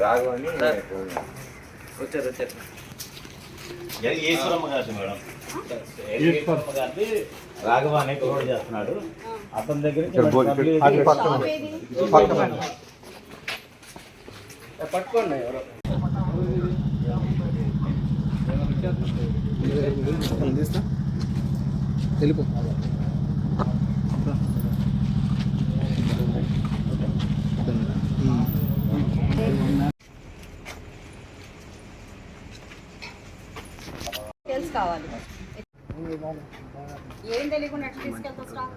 రాఘవని వచ్చారు ఈశ్వరమ్మ గారి మేడం, ఈశ్వరమ్మ గారిది రాఘవ అనే క్లోడ్ చేస్తున్నాడు. అతని దగ్గర పట్టుకోండి ఎవరో తెలుపు కావాలి. ఏం తెలియకుండా ఎట్లా తీసుకెళ్తావు స్టాక్?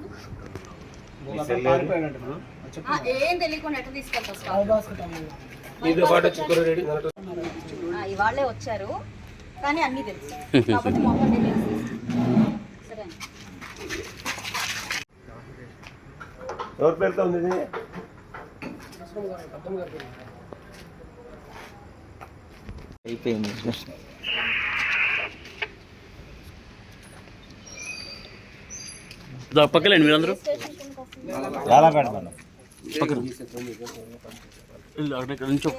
ఏం తెలియకుండా ఎట్లా తీసుకెళ్తావు స్టాక్? ఇవాళే వచ్చారు కానీ అన్నీ తెలుసు కాబట్టి మొత్తం డీటెయిల్స్ సరే. ఎవరు పేరుతో ఉంది? అయిపోయింది. పక్కలేండి మీరందరూ నుంచో.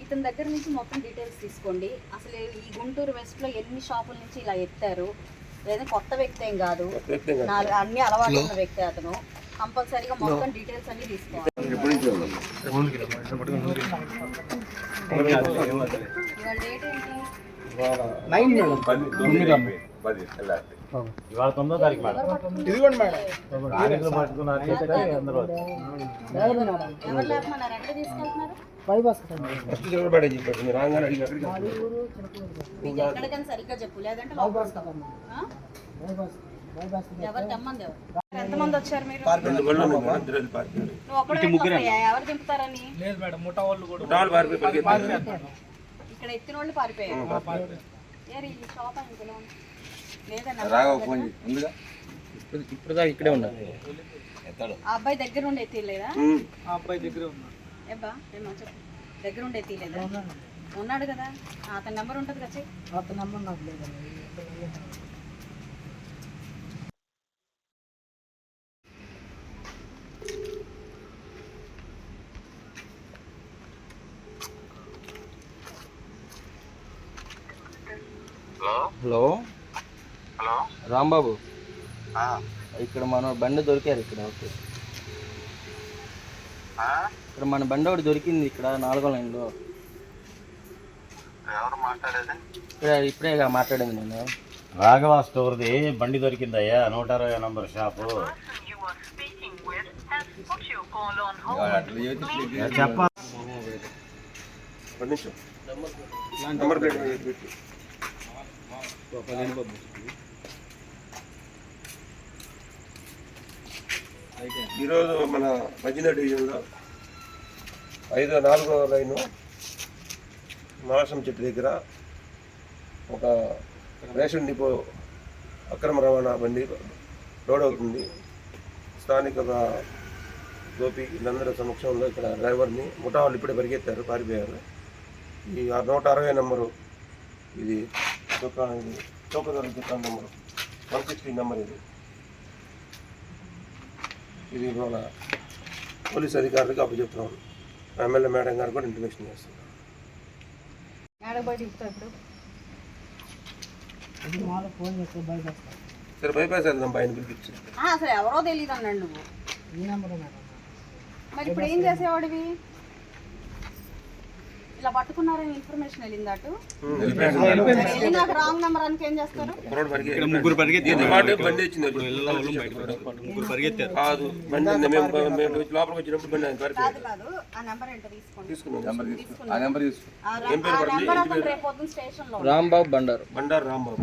ఇతని దగ్గర నుంచి మొత్తం డీటెయిల్స్ తీసుకోండి. అసలు ఈ గుంటూరు వెస్ట్ లో ఎన్ని షాపుల నుంచి ఇలా ఎత్తారు, లేదా కొత్త వ్యక్తి ఏం కాదు, అన్ని అలవాటు ఉన్న వ్యక్తి అతను. కంపల్సరీగా మొత్తం డీటెయిల్స్ అన్ని తీసుకోవాలి. ఇవాళ 9వ తారీఖు మేడం. ఎవరు లేపమన్నారు? ఎక్కడ తీసుకెళ్తున్నారు? ఎక్కడికైనా సరిగ్గా చెప్పు, లేదంటే ఎవరు తెమ్మంది? ఎంతమంది వచ్చారు మీరు? ఎవరు దింపుతారని? ఇక్కడ ఎత్తిన వాళ్ళు పారిపోయారు. షాప్ ఇప్పుడు దాకా ఇక్కడే ఉన్నారు. ఆ అబ్బాయి దగ్గర ఉండి ఎత్తిలేదా? ఆ అబ్బాయి దగ్గర ఉన్నారు. దగ్గర ఉండి ఎత్తిలేదా? ఉన్నాడు కదా, అతని నెంబర్ ఉంటుంది కదా. అతని నెంబర్ నాకు లేదు. హలో హలో రాంబాబు, ఇక్కడ మన బండి దొరికారు ఇక్కడ. ఓకే, ఇక్కడ మన బండి ఒకటి దొరికింది ఇక్కడ 4వ లైన్లో. ఎవరు మాట్లాడేది? ఇప్పుడే మాట్లాడేది నేను. రాఘవ స్టోర్ది బండి దొరికిందయ్యా, 160 నంబర్ షాపు. ఈరోజు మన మధ్యన డివిజన్లో 4వ లైను మాసం చెట్టు దగ్గర ఒక రేషన్ డిపో అక్రమ రవాణా బండి లోడ్ అవుతుంది. స్థానిక గోపి వీళ్ళందరి సమక్షంలో ఇక్కడ డ్రైవర్ని ముఠా వాళ్ళు ఇప్పుడే పరిగెత్తారు, పారిపోయారు. ఈ 160 నెంబరు, ఇది చౌకధర దుకాణం నెంబరు 160 నెంబర్. ఇది ఇవాళ పోలీస్ అధికారులకు అప్పచెప్తున్నాం. ఎమ్మెల్యే మేడం గారు కూడా ఇంటిమేషన్ చేస్తున్నారు. సరే బైపాస్ వెళ్దాం, పైన పిలిపించి. అసలు ఎవరో తెలియదు అన్నాడు నువ్వు. మరి ఇప్పుడు ఏం చేసేవాడివి? ఇలా పట్టుకున్నారని ఇన్ఫర్మేషన్ వెళ్ళింది అటు. నాకు రాంగ్ నెంబర్ అని ఏం చేస్తారు? ముగ్గురు పరిగెత్తారు. కాదు బండి లోపలికి వచ్చినప్పుడు బండి కాదు, ఆ నెంబర్ ఏంటో తీసుకున్నాం. స్టేషన్ లో రాంబాబు బండారు రాంబాబు.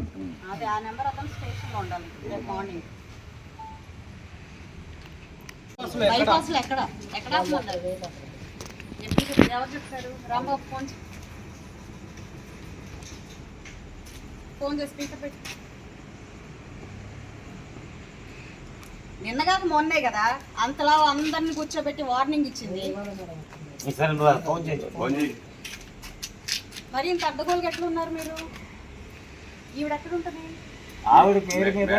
అదే ఆ నెంబర్ అతను స్టేషన్ లో ఉండాలి రేపు మార్నింగ్. బైపాస్ లో ఎక్కడ ఎవరు చెప్తారు? రాంబాబు ఫోన్ చేసి స్పీకర్ పెట్టి నిన్నగాక మొన్నే కదా అంతలా అందరిని కూర్చోబెట్టి వార్నింగ్ ఇచ్చింది. ఈసారి నువ్వు ఫోన్ చేయి. మరి ఇంత అడ్డగోలుగా ఎట్లా ఉన్నారు మీరు? ఈవిడ ఎక్కడ ఉంటుంది? ఆవిడ పేరు మీద